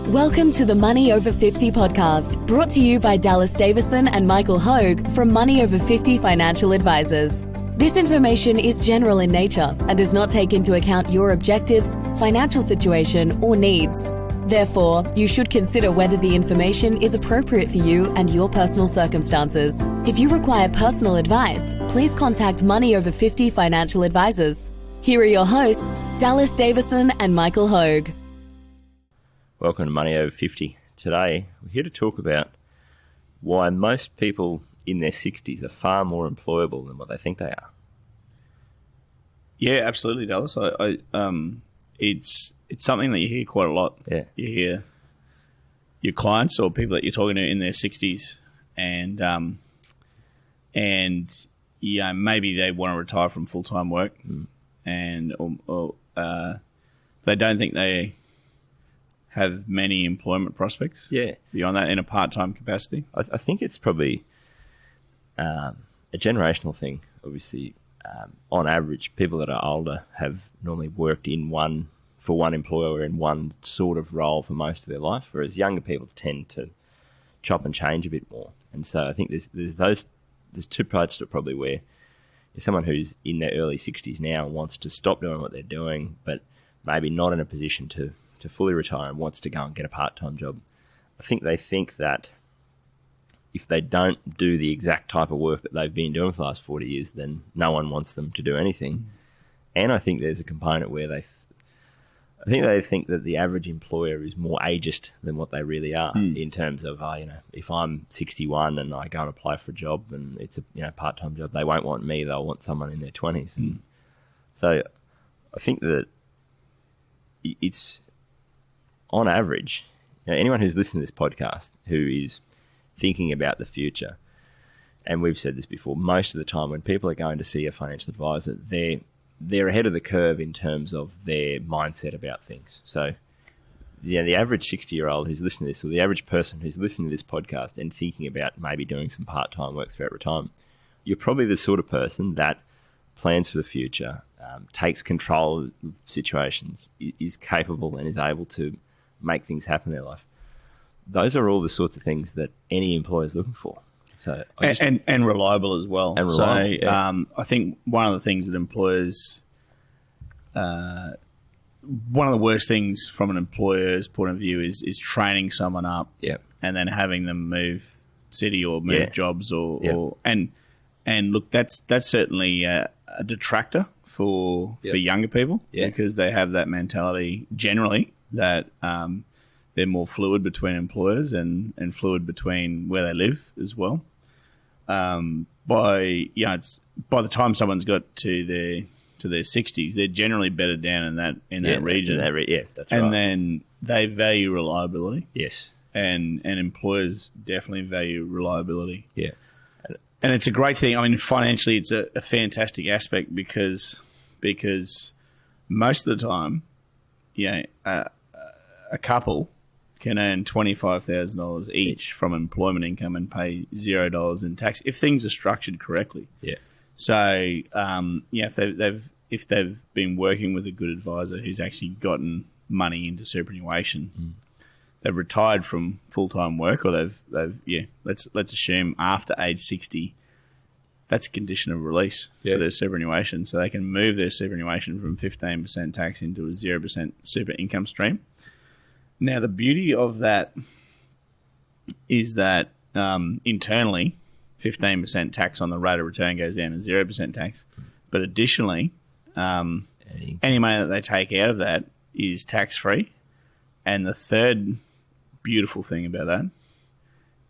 Welcome to the Money Over 50 podcast, brought to you by Dallas Davison and Michael Hogue from Money Over 50 Financial Advisors. This information is general in nature and does not take into account your objectives, financial situation, or needs. Therefore, you should consider whether the information is appropriate for you and your personal circumstances. If you require personal advice, please contact Money Over 50 Financial Advisors. Here are your hosts, Dallas Davison and Michael Hogue. Welcome to Money Over 50. Today, we're here to talk about why most people in their 60s are far more employable than what they think they are. Yeah, absolutely, Dallas. It's something that you hear quite a lot. Yeah. You hear your clients or people that you're talking to in their 60s, and yeah, maybe they want to retire from full-time work, and or they don't think they have many employment prospects. Yeah. Beyond that, in a part-time capacity. I think it's probably a generational thing. Obviously, on average, people that are older have normally worked for one employer in one sort of role for most of their life, whereas younger people tend to chop and change a bit more. And so I think there's two parts to it probably, where if someone who's in their early 60s now wants to stop doing what they're doing, but maybe not in a position to fully retire and wants to go and get a part-time job. I think they think that if they don't do the exact type of work that they've been doing for the last 40 years, then no one wants them to do anything. And I think there's a component where they think that the average employer is more ageist than what they really are, in terms of, if I'm 61 and I go and apply for a job and it's a part-time job, they won't want me, they'll want someone in their 20s. And so I think that it's, on average, anyone who's listening to this podcast who is thinking about the future, and we've said this before, most of the time when people are going to see a financial advisor, they're ahead of the curve in terms of their mindset about things. So, the average 60-year-old who's listening to this, or the average person who's listening to this podcast and thinking about maybe doing some part-time work throughout retirement, you're probably the sort of person that plans for the future, takes control of situations, is capable and is able to make things happen in their life. Those are all the sorts of things that any employer is looking for. So and reliable as well. And reliable, yeah. I think one of the things that employers, one of the worst things from an employer's point of view is training someone up, and then having them move city or move jobs and look, that's certainly a detractor for younger people, because they have that mentality generally that they're more fluid between employers and fluid between where they live as well. By the time someone's got to their 60s, they're generally bedded down in that region. That's right. And then they value reliability. Yes. And employers definitely value reliability. Yeah. And it's a great thing. I mean, financially, it's a fantastic aspect because most of the time, a couple can earn $25,000 each from employment income and pay $0 in tax if things are structured correctly. Yeah. So, if they've been working with a good advisor who's actually gotten money into superannuation, they've retired from full-time work, or let's assume after age 60, that's a condition of release for their superannuation. So they can move their superannuation from 15% tax into a 0% super income stream. Now, the beauty of that is that internally, 15% tax on the rate of return goes down to 0% tax. But additionally, any money that they take out of that is tax-free. And the third beautiful thing about that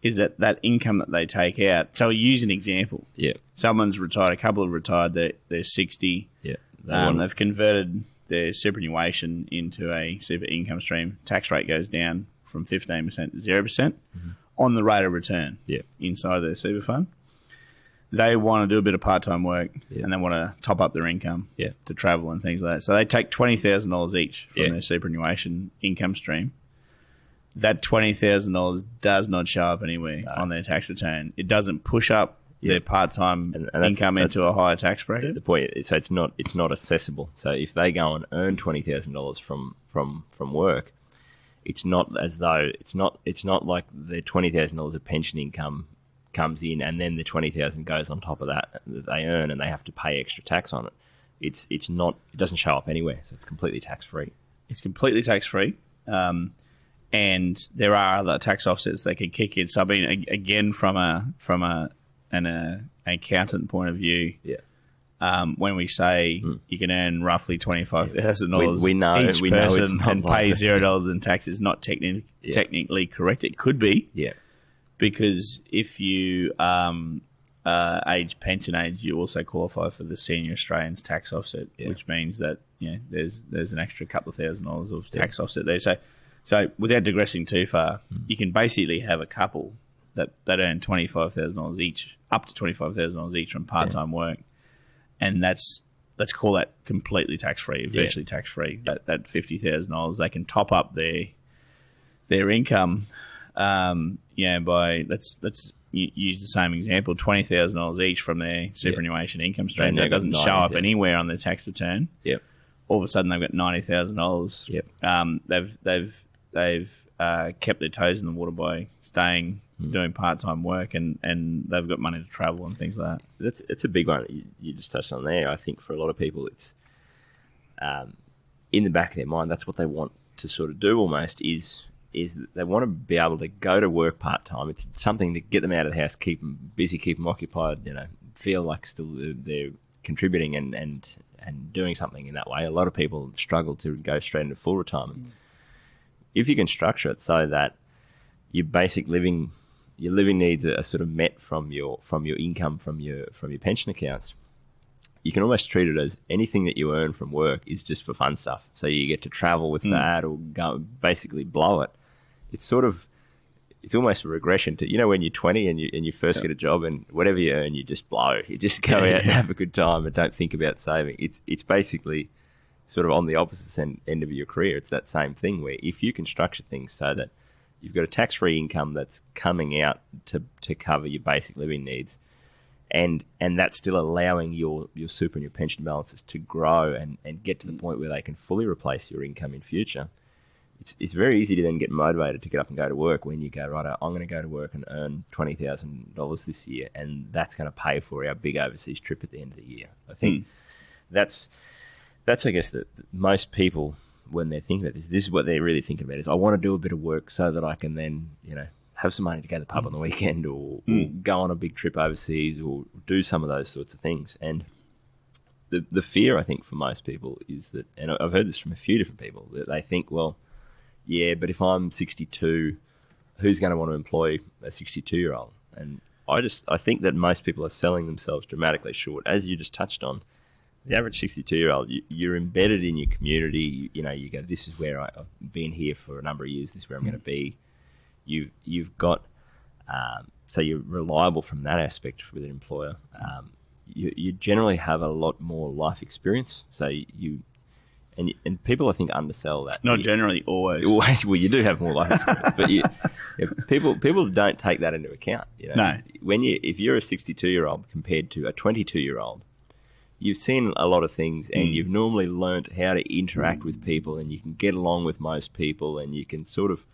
is that income that they take out. So I'll use an example. Yeah. Someone's retired, a couple have retired, they're 60. Yeah. They've converted their superannuation into a super income stream. Tax rate goes down from 15% to 0% on the rate of return inside their super fund. They want to do a bit of part-time work and they want to top up their income to travel and things like that. So they take $20,000 each from their superannuation income stream. That $20,000 does not show up anywhere on their tax return. It doesn't push up their part-time income into a higher tax bracket. The point is, so it's not accessible. So if they go and earn $20,000 from work, it's not as though it's not like the $20,000 of pension income comes in and then the 20,000 goes on top of that they earn and they have to pay extra tax on it. It's not, it doesn't show up anywhere, so it's completely tax free. It's completely tax free, and there are other tax offsets that can kick in. So I mean, again, from an accountant point of view, when we say you can earn roughly $25,000 we know each we know person it's not and like pay that. $0 in tax is not technically correct. It could be, because if you age pension age, you also qualify for the Senior Australians tax offset, which means that there's an extra couple of $1,000s of tax offset there. So without digressing too far, you can basically have a couple that earn $25,000 each, up to $25,000 each from part-time work, and let's call that completely tax-free, virtually tax-free. That $50,000, they can top up their income, by let's use the same example, $20,000 each from their superannuation income stream. That doesn't show up anywhere on their tax return. All of a sudden they've got $90,000. They've kept their toes in the water by staying doing part-time work, and they've got money to travel and things like that. It's a big one you just touched on there. I think for a lot of people it's in the back of their mind, that's what they want to sort of do almost, is that they want to be able to go to work part-time. It's something to get them out of the house, keep them busy, keep them occupied, feel like still they're contributing and doing something in that way. A lot of people struggle to go straight into full retirement. If you can structure it so that your basic living needs are sort of met from your income, from your pension accounts, you can almost treat it as anything that you earn from work is just for fun stuff. So you get to travel with that or go basically blow it. It's almost a regression to, when you're 20 and you first get a job and whatever you earn, you just blow. You just go out and have a good time and don't think about saving. It's basically sort of on the opposite end of your career. It's that same thing where if you can structure things so that you've got a tax-free income that's coming out to cover your basic living needs, and that's still allowing your super and your pension balances to grow and get to the point where they can fully replace your income in future, it's very easy to then get motivated to get up and go to work when you go, right, I'm going to go to work and earn $20,000 this year, and that's going to pay for our big overseas trip at the end of the year. I think that's I guess, that most people, when they're thinking about this is what they're really thinking about, is I want to do a bit of work so that I can then, have some money to go to the pub on the weekend or go on a big trip overseas or do some of those sorts of things. And the fear, I think, for most people is that, and I've heard this from a few different people, that they think, well, yeah, but if I'm 62, who's going to want to employ a 62-year-old? And I think that most people are selling themselves dramatically short. As you just touched on, the average 62-year-old, you're embedded in your community. You go, this is where I've been here for a number of years. This is where I'm going to be. You've got, so you're reliable from that aspect with an employer. You generally have a lot more life experience. So and people, I think, undersell that. Not generally, always. Always. Well, you do have more life experience, but people don't take that into account. No. If you're a 62-year-old compared to a 22-year-old, you've seen a lot of things, and you've normally learnt how to interact with people, and you can get along with most people, and you can sort of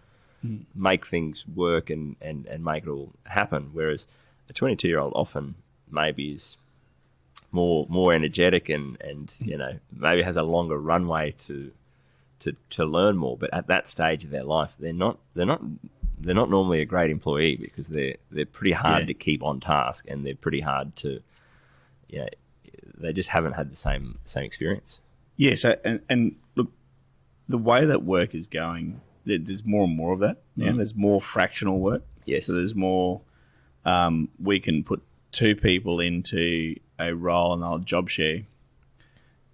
make things work and make it all happen. Whereas a 22-year-old often maybe is more energetic and maybe has a longer runway to learn more. But at that stage of their life, they're not normally a great employee, because they're pretty hard to keep on task, and they're pretty hard to they just haven't had the same experience. Yeah. So and look, the way that work is going, there's more and more of that. Yeah. There's more fractional work. Yes. So there's more. We can put two people into a role and they'll job share.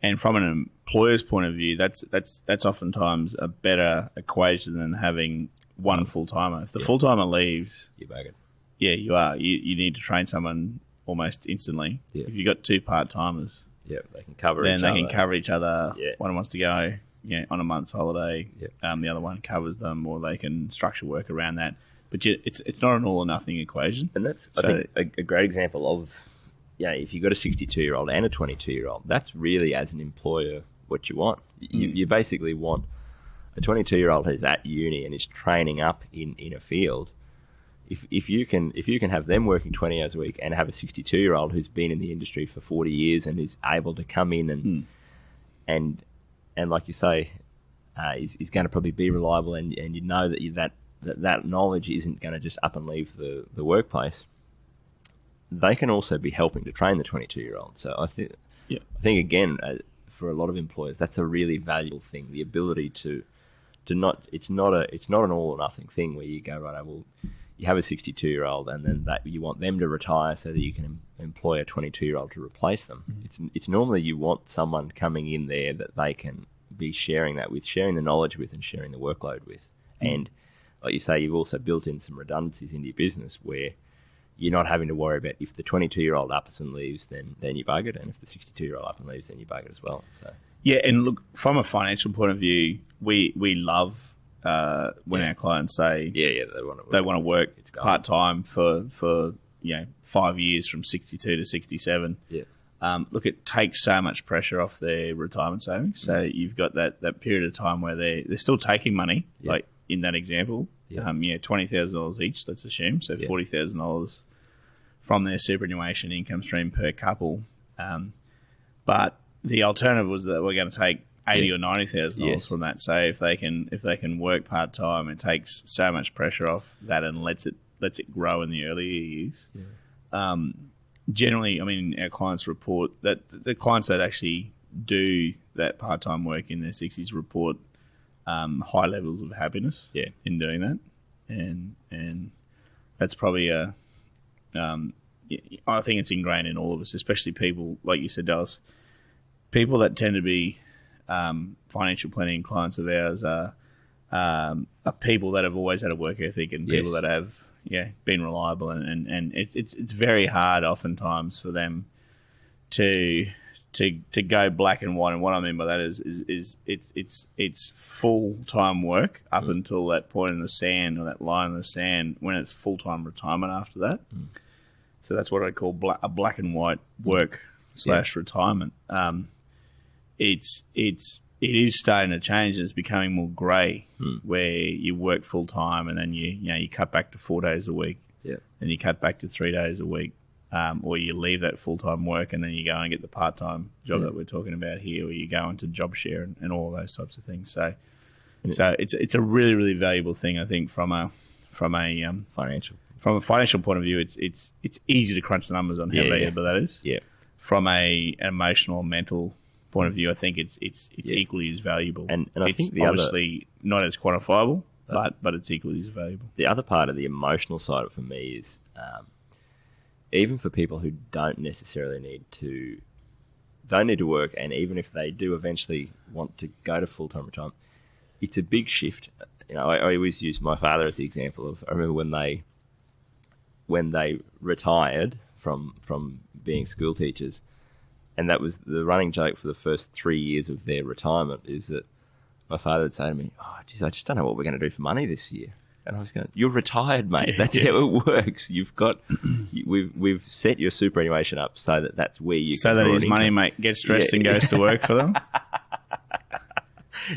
And from an employer's point of view, that's oftentimes a better equation than having one full timer. If the full timer leaves, you're buggered. Yeah, you are. You need to train someone almost instantly. Yeah. If you've got two part-timers, they can cover then each they other. can cover each other. Yeah. One wants to go on a month's holiday, Yeah. the other one covers them, or they can structure work around that. But it's not an all or nothing equation. And that's, I think, a great example of, if you've got a 62-year-old and a 22-year-old, that's really, as an employer, what you want. You basically want a 22-year-old who's at uni and is training up in a field, if you can have them working 20 hours a week and have a 62-year-old who's been in the industry for 40 years and is able to come in and like you say, is going to probably be reliable, and you know that knowledge isn't going to just up and leave the workplace, they can also be helping to train the 22-year-old. So I think again, for a lot of employers, that's a really valuable thing. The ability to not, it's not an all or nothing thing where you go, right, well, you have a 62-year-old and then that you want them to retire so that you can employ a 22-year-old to replace them. It's normally you want someone coming in there that they can be sharing that with, sharing the knowledge with, and sharing the workload with. And like you say, you've also built in some redundancies into your business where you're not having to worry about if the 22-year-old ups and leaves, then you buggered, and if the 62-year-old up and leaves, then you buggered as well. So yeah, and look, from a financial point of view, we love when our clients say they want to work part time for 5 years from 62 to 67. Yeah. Look, it takes so much pressure off their retirement savings. So you've got that period of time where they're still taking money, like in that example. $20,000 each, let's assume. So $40,000 from their superannuation income stream per couple. But the alternative was that we're going to take $80,000 or $90,000 from that. So if they can work part time, it takes so much pressure off that and lets it grow in the earlier years. Generally, I mean, our clients report that the clients that actually do that part time work in their 60s report high levels of happiness in doing that, and that's probably I think it's ingrained in all of us, especially people like you said, Dallas. People that tend to be financial planning clients of ours are people that have always had a work ethic and people that have been reliable, and it's very hard oftentimes for them to go black and white. And what I mean by that is it's full time work up until that point in the sand, or that line in the sand, when it's full time retirement after that. So that's what I call a black and white work / retirement. It is starting to change, and it's becoming more grey, where you work full time and then you cut back to 4 days a week, then you cut back to 3 days a week, or you leave that full time work and then you go and get the part time job that we're talking about here, or you go into job share and all of those types of things. So it's a really, really valuable thing, I think, from a financial point of view. It's easy to crunch the numbers on how valuable that is. From an emotional, mental point of view, I think it's equally as valuable. And I think obviously not as quantifiable, but it's equally as valuable. The other part of the emotional side of it for me is even for people who don't necessarily need to work, and even if they do eventually want to go to full-time retirement, it's a big shift. I always use my father as the example of, I remember when they retired from being school teachers, and that was the running joke for the first 3 years of their retirement, is that my father would say to me, "Oh, geez, I just don't know what we're going to do for money this year." And I was going, "You're retired, mate. That's how it works. You've got, we've set your superannuation up so that's where you so can that draw his an money income." mate gets dressed and goes to work for them."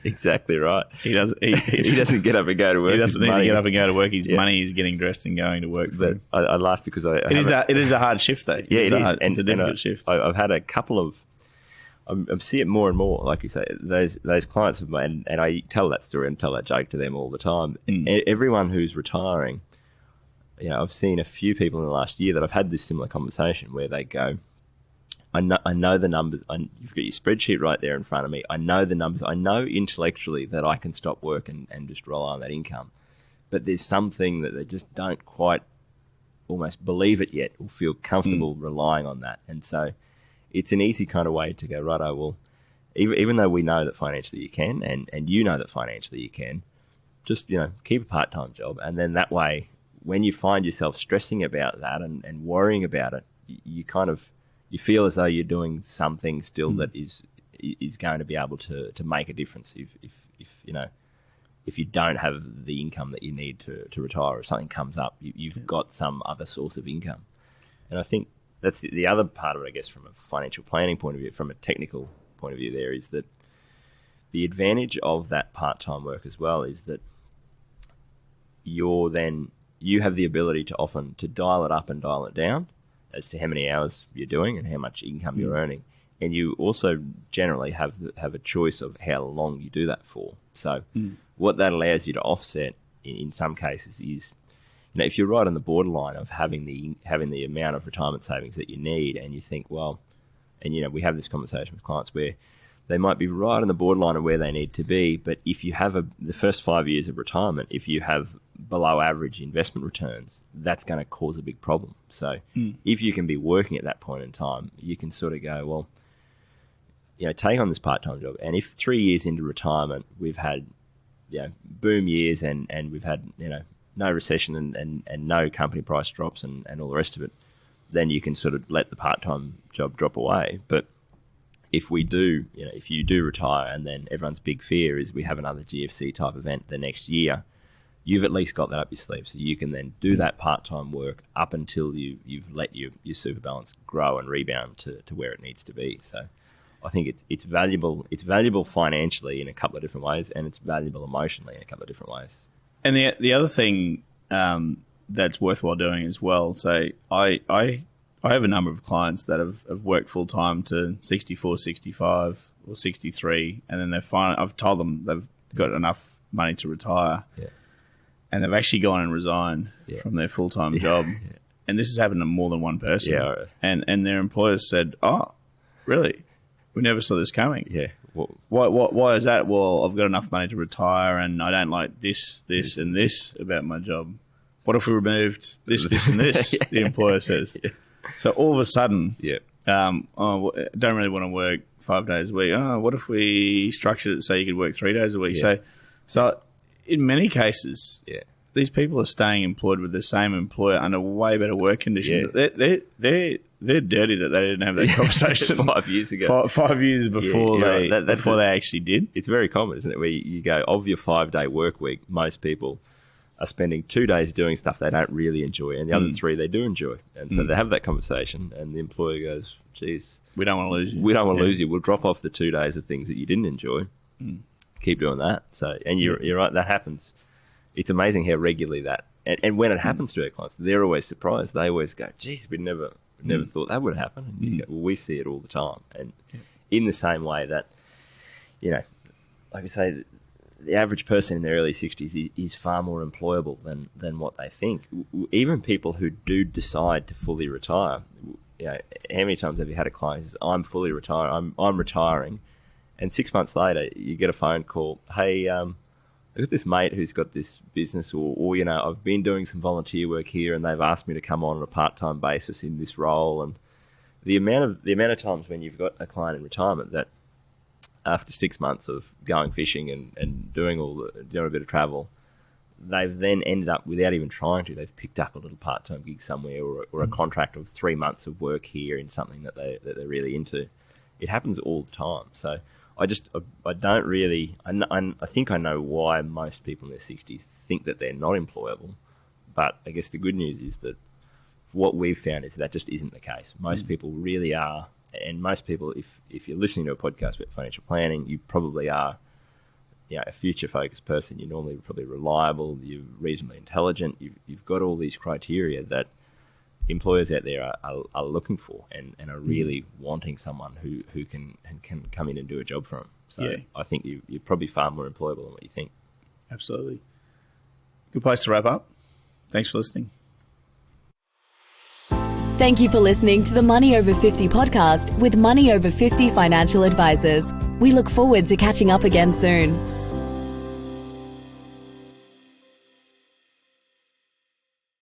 Exactly right. He doesn't get up and go to work. He doesn't need to get up and go to work. His money is getting dressed and going to work for him. I laugh because it is a hard shift, though. It's a difficult shift. I've had a couple of, I see it more and more, like you say, those clients of mine, and I tell that story and tell that joke to them all the time. Everyone who's retiring, I've seen a few people in the last year that I've had this similar conversation where they go, I know the numbers. You've got your spreadsheet right there in front of me. I know the numbers. I know intellectually that I can stop work and just rely on that income. But there's something that they just don't quite almost believe it yet or feel comfortable relying on that. And so it's an easy kind of way to go, righto, well, even though we know that financially you can, and you know that financially you can, just, keep a part-time job. And then that way, when you find yourself stressing about that and worrying about it, you feel as though you're doing something still that is going to be able to make a difference if you don't have the income that you need to retire, or something comes up, you've got some other source of income. And I think that's the other part of it, I guess, from a financial planning point of view, from a technical point of view there, is that the advantage of that part-time work as well is that you have the ability to often to dial it up and dial it down as to how many hours you're doing and how much income you're earning. And you also generally have a choice of how long you do that for. So what that allows you to offset in some cases is, if you're right on the borderline of having the amount of retirement savings that you need, and you think, well, and we have this conversation with clients where they might be right on the borderline of where they need to be, but if you have the first 5 years of retirement, if you have below average investment returns, that's going to cause a big problem. So if you can be working at that point in time, you can sort of go, well, take on this part-time job. And if 3 years into retirement, we've had, boom years and we've had, no recession and no company price drops and all the rest of it, then you can sort of let the part-time job drop away. But if we do, if you do retire and then everyone's big fear is we have another GFC type event the next year, you've at least got that up your sleeve. So you can then do that part-time work up until you've let your super balance grow and rebound to where it needs to be. So I think it's valuable. It's valuable financially in a couple of different ways, and it's valuable emotionally in a couple of different ways. And the other thing that's worthwhile doing as well. So I have a number of clients that have worked full time to 64, 65, or 63, and then I've told them they've got enough money to retire, and they've actually gone and resigned from their full time job. And this has happened to more than one person. And their employers said, "Oh, really? We never saw this coming." Well, why is that? Well, I've got enough money to retire, and I don't like this, and this about my job. What if we removed this, and this? The employer says. So all of a sudden, don't really want to work 5 days a week. Oh, what if we structured it so you could work 3 days a week? So in many cases, these people are staying employed with the same employer under way better work conditions. They're dirty that they didn't have that conversation 5 years ago. 5 years before they actually did. It's very common, isn't it? Where you go, of your 5 day work week, most people are spending 2 days doing stuff they don't really enjoy, and the other 3 they do enjoy. And so they have that conversation, and the employer goes, "Geez, we don't want to lose you. We don't want to lose you. We'll drop off the 2 days of things that you didn't enjoy. Keep doing that." So, and you're right, that happens. It's amazing how regularly that, and when it happens to our clients, they're always surprised. They always go, "Geez, we never thought that would happen." And you go, well, we see it all the time. And in the same way that, like I say, the average person in their early 60s is far more employable than what they think. Even people who do decide to fully retire, how many times have you had a client who says, "I'm fully retired, I'm retiring," and 6 months later you get a phone call, "Hey, I've got this mate who's got this business, or I've been doing some volunteer work here, and they've asked me to come on a part-time basis in this role." And the amount of times when you've got a client in retirement that after 6 months of going fishing and doing a bit of travel, they've then ended up, without even trying to, they've picked up a little part-time gig somewhere, or a contract of 3 months of work here in something that they're really into. It happens all the time. So I don't really, I think I know why most people in their 60s think that they're not employable, but I guess the good news is that what we've found is that just isn't the case. Most people really are, and most people, if you're listening to a podcast about financial planning, you probably are a future-focused person. You're normally probably reliable, you're reasonably intelligent, you've got all these criteria that employers out there are looking for and are really wanting someone who can come in and do a job for them. So I think you're probably far more employable than what you think. Absolutely. Good place to wrap up. Thanks for listening. Thank you for listening to the Money Over 50 podcast with Money Over 50 financial advisors. We look forward to catching up again soon.